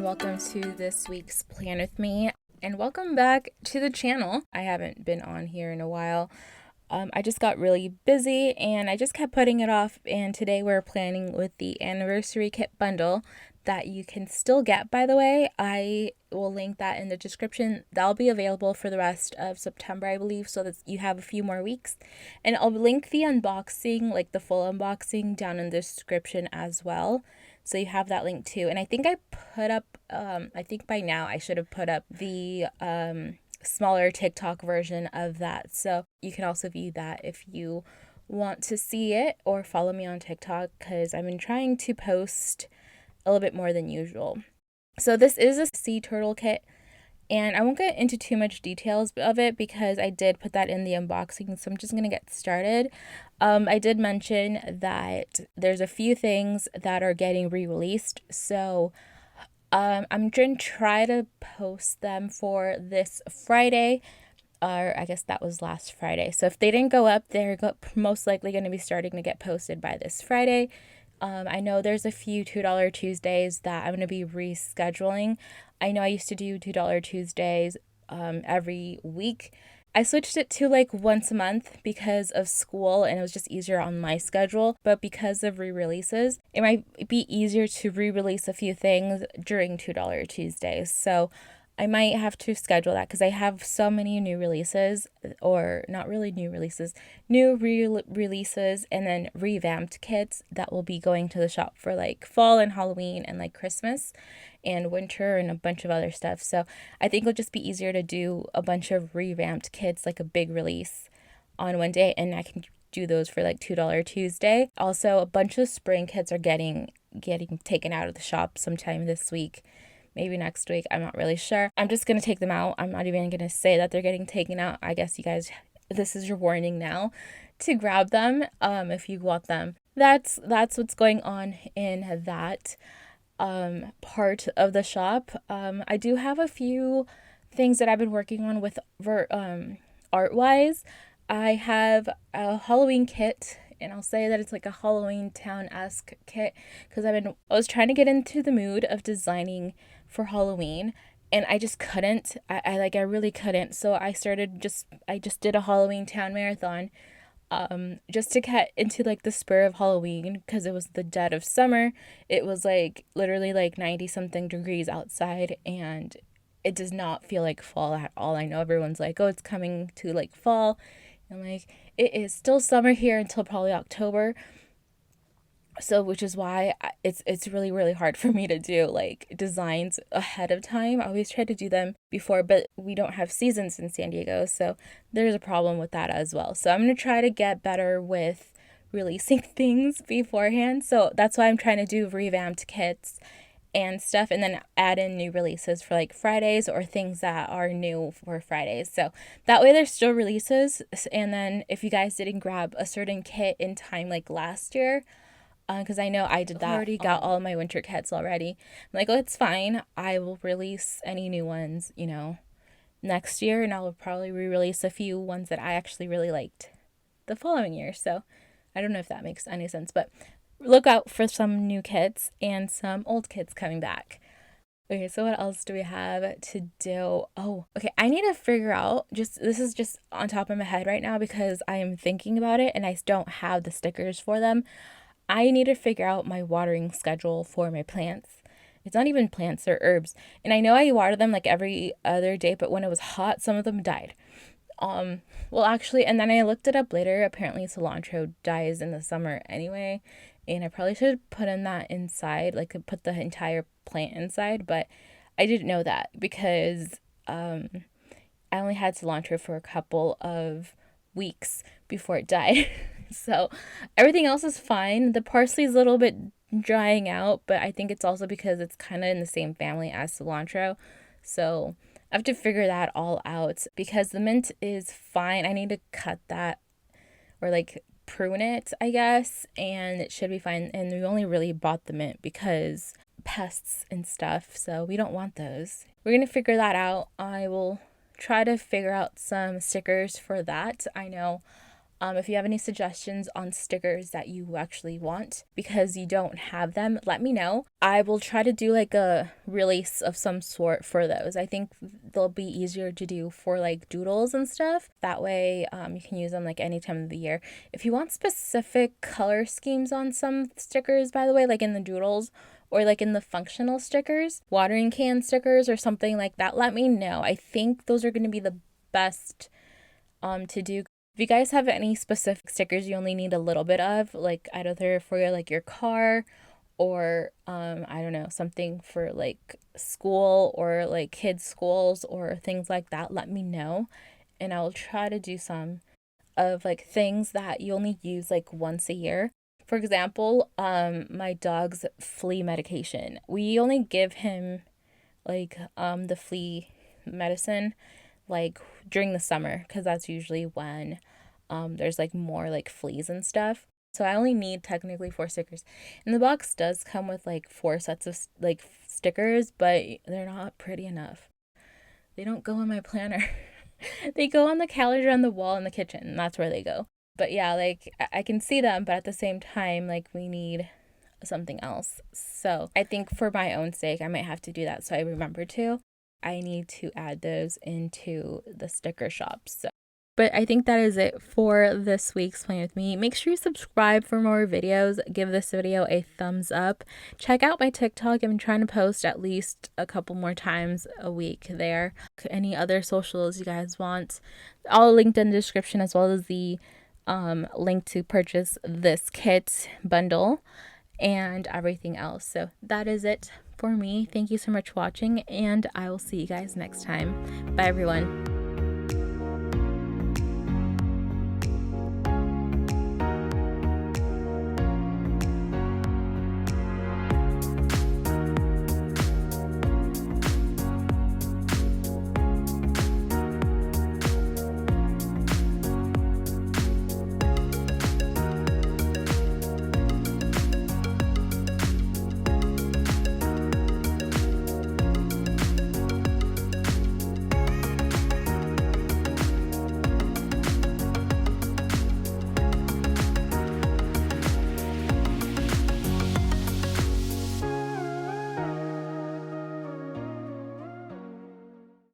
welcome to this week's Plan With Me, and welcome back to the channel. I haven't been on here in a while. I just got really busy and I just kept putting it off, and today we're planning with the anniversary kit bundle that you can still get, by the way. I will link that in the description. That'll be available for the rest of September, I believe, so that you have a few more weeks. And I'll link the unboxing, like the full unboxing, down in the description as well. So you have that link too. And I think I put up, I think by now I should have put up the smaller TikTok version of that. So you can also view that if you want to see it, or follow me on TikTok, because I've been trying to post a little bit more than usual. So this is a sea turtle kit, and I won't get into too much details of it because I did put that in the unboxing, so I'm just going to get started. I did mention that there's a few things that are getting re-released, so I'm going to try to post them for this Friday, or I guess that was last Friday. So if they didn't go up, they're most likely going to be starting to get posted by this Friday. I know there's a few $2 Tuesdays that I'm going to be rescheduling. I know I used to do $2 Tuesdays every week. I switched it to like once a month because of school, and it was just easier on my schedule. But because of re-releases, it might be easier to re-release a few things during $2 Tuesdays. So I might have to schedule that because I have so many new releases, or not really new releases, new releases, and then revamped kits that will be going to the shop for like fall and Halloween and like Christmas and winter and a bunch of other stuff. So I think it'll just be easier to do a bunch of revamped kits, like a big release on one day, and I can do those for like $2 Tuesday. Also, a bunch of spring kits are getting taken out of the shop sometime this week. Maybe next week, I'm not really sure. I'm just going to take them out. I'm not even going to say that they're getting taken out. I guess you guys, this is your warning now to grab them if you want them. That's what's going on in that part of the shop. I do have a few things that I've been working on with art-wise. I have a Halloween kit, and I'll say that it's like a Halloween Town-esque kit because I was trying to get into the mood of designing for Halloween, and I just couldn't. I really couldn't. So I just did a Halloween Town marathon, just to get into like the spur of Halloween, because it was the dead of summer. It was like literally like 90 something degrees outside, and it does not feel like fall at all. I know everyone's like, oh, it's coming to like fall. I'm like, it is still summer here until probably October. So, which is why it's really, really hard for me to do like designs ahead of time. I always try to do them before, but we don't have seasons in San Diego, so there's a problem with that as well. So I'm going to try to get better with releasing things beforehand. So that's why I'm trying to do revamped kits and stuff, and then add in new releases for like Fridays, or things that are new for Fridays. So that way there's still releases. And then if you guys didn't grab a certain kit in time like last year, because I know I did that. I already got all my winter kits already. I'm like, oh, it's fine. I will release any new ones, next year, and I'll probably re-release a few ones that I actually really liked the following year. So I don't know if that makes any sense, but look out for some new kits and some old kits coming back. Okay, so what else do we have to do? Oh, okay, I need to figure out, this is just on top of my head right now because I am thinking about it and I don't have the stickers for them. I need to figure out my watering schedule for my plants. It's not even plants, they're herbs. And I know I water them like every other day, but when it was hot, some of them died. Well, actually, and then I looked it up later. Apparently cilantro dies in the summer anyway. And I probably should put in that inside, like put the entire plant inside, but I didn't know that because I only had cilantro for a couple of weeks before it died. So everything else is fine. The parsley is a little bit drying out, but I think it's also because it's kind of in the same family as cilantro. So I have to figure that all out because the mint is fine. I need to cut that, or like prune it, I guess, and it should be fine. And we only really bought the mint because pests and stuff, so we don't want those. We're going to figure that out. I will try to figure out some stickers for that. I know If you have any suggestions on stickers that you actually want because you don't have them, let me know. I will try to do like a release of some sort for those. I think they'll be easier to do for like doodles and stuff. That way you can use them like any time of the year. If you want specific color schemes on some stickers, by the way, like in the doodles, or like in the functional stickers, watering can stickers or something like that, let me know. I think those are going to be the best to do. If you guys have any specific stickers you only need a little bit of, like either for like your car or I don't know, something for like school or like kids' schools or things like that, let me know. And I will try to do some of like things that you only use like once a year. For example, my dog's flea medication. We only give him like the flea medicine like during the summer because that's usually when there's like more like fleas and stuff. So I only need technically 4 stickers. And the box does come with like 4 sets of like stickers, but they're not pretty enough. They don't go in my planner. They go on the calendar on the wall in the kitchen, and that's where they go. But yeah, like I can see them, but at the same time, like we need something else. So I think for my own sake, I might have to do that so I remember to. I need to add those into the sticker shops. So. But I think that is it for this week's Plan With Me. Make sure you subscribe for more videos. Give this video a thumbs up. Check out my TikTok. I'm trying to post at least a couple more times a week there. Any other socials you guys want, all linked in the description, as well as the link to purchase this kit bundle and everything else. So that is it for me. Thank you so much for watching, and I will see you guys next time. Bye, everyone.